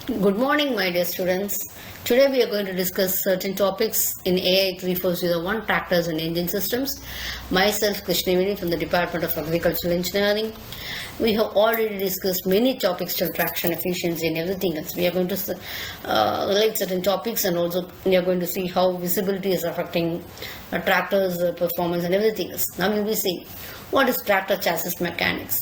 Good morning, my dear students. Today we are going to discuss certain topics in AI 3401 Tractors and Engine Systems. Myself, Krishnavini from the Department of Agricultural Engineering. We have already discussed many topics till traction, efficiency, and everything else. We are going to relate certain topics, and also we are going to see how visibility is affecting a tractor's performance and everything else. Now we will see what is tractor chassis mechanics.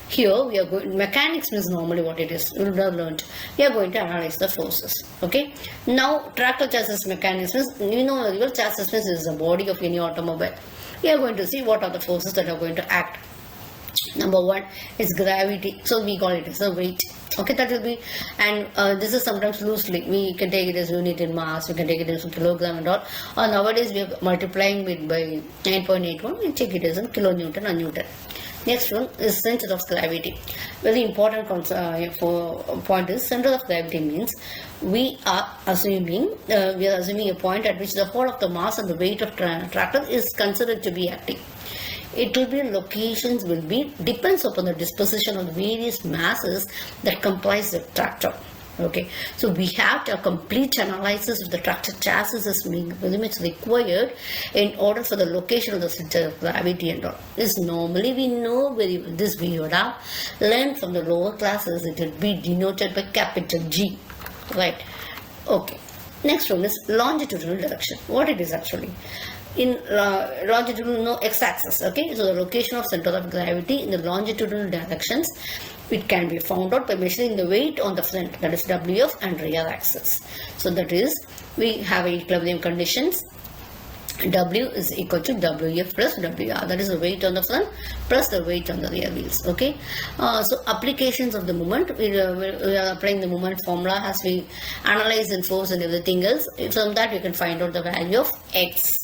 Here we are going, mechanics means normally what it is, you would have learned. We are going to analyze the forces. Okay. Now tractor chassis mechanics means, you know very well, chassis means is the body of any automobile. We are going to see what are the forces that are going to act. Number one is gravity. So we call it as a weight. Okay, that will be, and this is sometimes loosely. We can take it as unit in mass, we can take it as kilogram and all. Or nowadays we are multiplying it by 9.81, we take it as in kilonewton or newton. Next one is center of gravity. Very important point is center of gravity means we are assuming a point at which the whole of the mass and the weight of tractor is considered to be acting. It will be locations will be depends upon the disposition of the various masses that comprise the tractor. Okay, so we have a complete analysis of the tractor chassis is very much required in order for the location of the center of gravity and all. This normally we know very well. This we would have learned from the lower classes. It will be denoted by capital G, right? Okay. Next one is longitudinal direction. What it is actually? In longitudinal, no x-axis. Okay, so the location of center of gravity in the longitudinal directions, it can be found out by measuring the weight on the front, that is WF, and rear axis. So that is, we have equilibrium conditions. W is equal to WF plus WR, that is the weight on the front plus the weight on the rear wheels. Okay, so applications of the moment, we are applying the moment formula as we analyze in force and everything else. From that you can find out the value of X.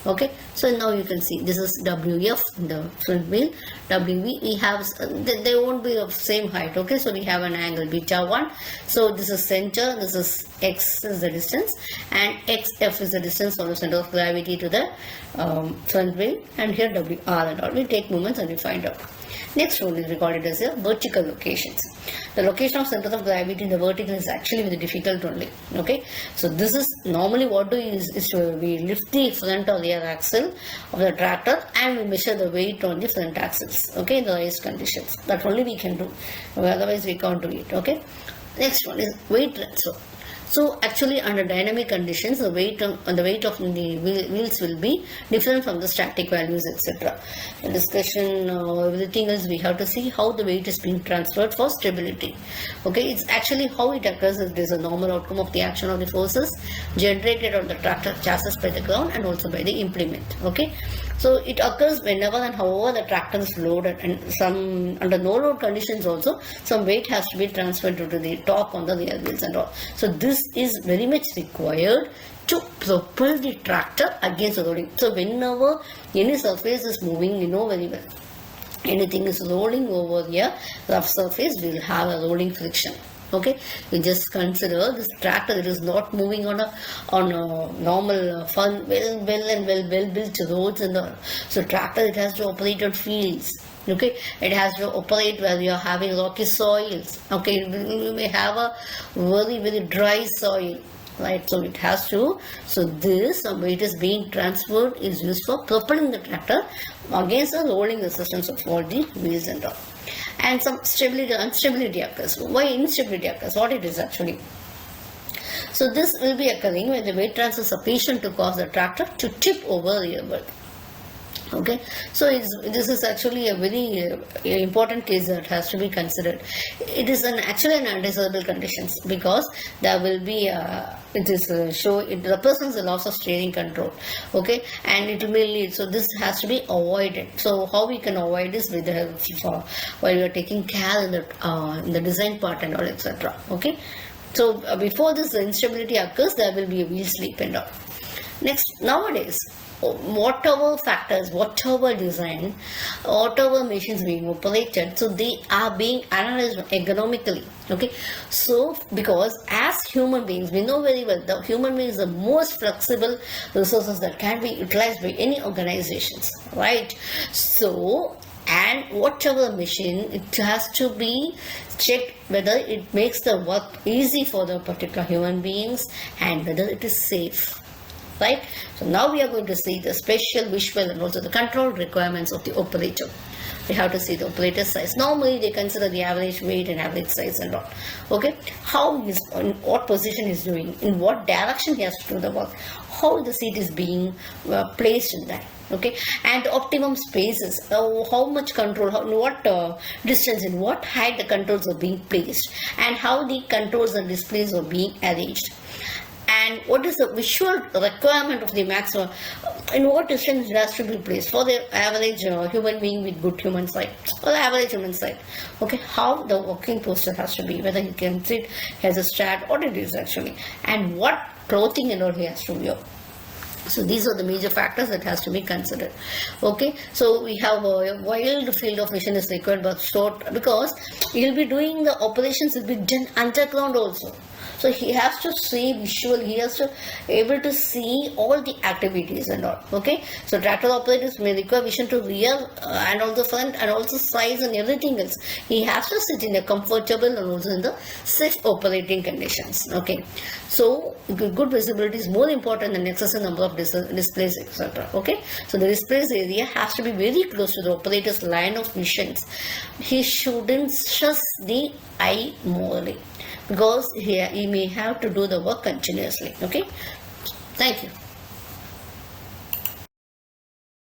Okay, so now you can see this is WF in the front wheel, WV we have, they won't be of same height. Okay, so we have an angle beta 1, so this is center, this is X is the distance, and XF is the distance from the center of gravity to the front wheel, and here WR and all. We take moments and we find out. Next one is recorded as a vertical locations. The location of center of gravity in the vertical is actually very difficult only. Okay, so this is normally what do is we lift the front or rear axle of the tractor and we measure the weight on the front axles. Okay, in the raised conditions. That only we can do. Otherwise we can't do it. Okay. Next one is weight transfer. So actually under dynamic conditions, the weight of the wheels will be different from the static values, etc. In discussion, everything else we have to see how the weight is being transferred for stability. Okay, it's actually how it occurs. It is a normal outcome of the action of the forces generated on the tractor chassis by the ground and also by the implement. Okay, so it occurs whenever and however the tractor is loaded, and some under no load conditions also some weight has to be transferred to the torque on the rear wheels and all. So this is very much required to propel the tractor against the loading. So whenever any surface is moving, you know very well, anything is rolling over here, rough surface will have a rolling friction. Okay, we just consider this tractor, it is not moving on a normal well built roads and all. So tractor, it has to operate on fields. Okay, it has to operate where we are having rocky soils. Okay, we may have a very dry soil, right? So it has to, so this weight is being transferred is used for propelling the tractor against the rolling resistance of all the wheels and all. And some instability occurs. Why instability occurs? What it is actually? So this will be occurring when the weight transfer is sufficient to cause the tractor to tip over rearward. Okay, so this is actually a very important case that has to be considered. It is actually an undesirable conditions because there will be it represents the loss of steering control. Okay, and it will lead. So this has to be avoided. So how we can avoid this with the help while we are taking care in the design part and all, etc. Okay, so before this instability occurs, there will be a wheel slip and all. Next, nowadays, whatever factors, whatever design, whatever machines being operated, so they are being analyzed economically. Okay, so because as human beings, we know very well the human being is the most flexible resources that can be utilized by any organizations, right? So and whatever machine, it has to be checked whether it makes the work easy for the particular human beings and whether it is safe. Right? So now we are going to see the spatial, visual and also the control requirements of the operator. We have to see the operator size. Normally they consider the average weight and average size and all. Okay, how is, in what position he's doing, in what direction he has to do the work, how the seat is being placed in that. Okay, and optimum spaces, how much control, in what distance, in what height the controls are being placed, and how the controls and displays are being arranged. And what is the visual requirement of the maximum, in what distance it has to be placed for the average human being with good human sight or the average human sight. Okay, how the working posture has to be, whether he can sit, has a stand, what it is actually, and what clothing and all he has to wear. So these are the major factors that has to be considered. Okay, so we have a wide field of vision is required, but short, because he will be doing the operations will be done underground also. So he has to see visual, he has to able to see all the activities and all. Okay, so tractor operators may require vision to rear and also front and also size and everything else. He has to sit in a comfortable and also in the safe operating conditions. Okay, so good visibility is more important than excessive number of displays, etc. Okay, so the displays area has to be very close to the operator's line of visions. He shouldn't stress the eye morally, because he may have to do the work continuously. Okay, thank you.